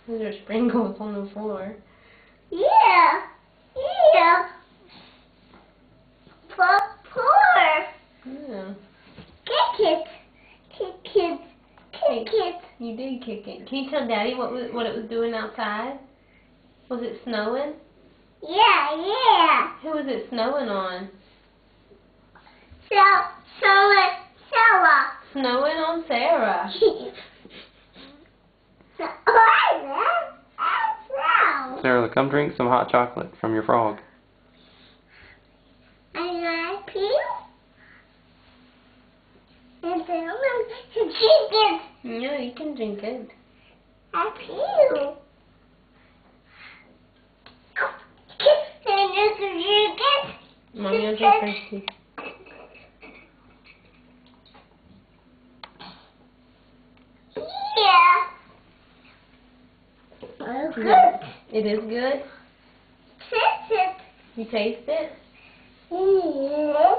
Those are sprinkles on the floor. Yeah. Yeah. Pour. Yeah. Kick it. Kick it. Kick it. You did kick it. Can you tell Daddy what it was doing outside? Was it snowing? Yeah. Who was it snowing on? Sarah. Snowing on Sarah. Sarah, come drink some hot chocolate from your frog. I pee. And then I'm going to drink it. Yeah, you can drink it. I pee. And you can drink it. Mommy will drink first too. Yeah. Oh, good. It is good? Taste it. You taste it? Yeah.